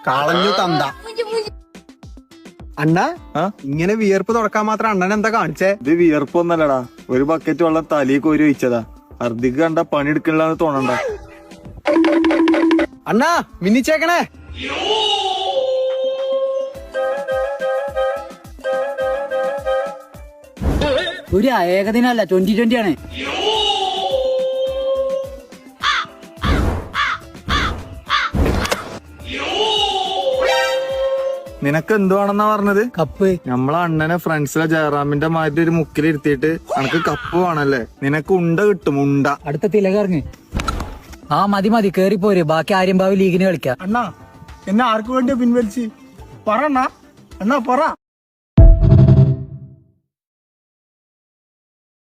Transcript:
കളഞ്ഞു തന്ത. അണ്ണ ഇങ്ങനെ വിയർപ്പ് തുടക്കാൻ മാത്രം അണ്ണൻ എന്താ കാണിച്ചേ? ഇത് വിയർപ്പൊന്നല്ലടാ, ഒരു ബക്കറ്റ് വെള്ളം തലയിൽ കോരി ഒഴിച്ചതാ. ഹർദിക്ക് കണ്ട പണിയെടുക്കണില്ലാന്ന് തോന്നണ്ട. അണ്ണാ മിന്നിച്ചേക്കണേ. ഒരു ഏകദിനല്ല 2020 ആണ്. നിനക്ക് എന്തുവാണെന്നാ പറഞ്ഞത്? കപ്പ്. നമ്മളെ അണ്ണനെ ഫ്രണ്ട്സിലെ ജയറാമിന്റെ മാറ്റി ഒരു മുക്കിലിരുത്തിയിട്ട് നിനക്ക് കപ്പ് വേണല്ലേ? നിനക്ക് ഉണ്ട കിട്ടും, ഉണ്ട. അടുത്ത തിലകറിഞ്ഞ്. ആ മതി കേറിപ്പോര്, ബാക്കി ആര്യമ്പാവ് ലീഗിന് കളിക്കാം. അണ്ണാ എന്നെ ആർക്കു വേണ്ടി പിൻവലിച്ച് പറ അണ്ണാ, പറ.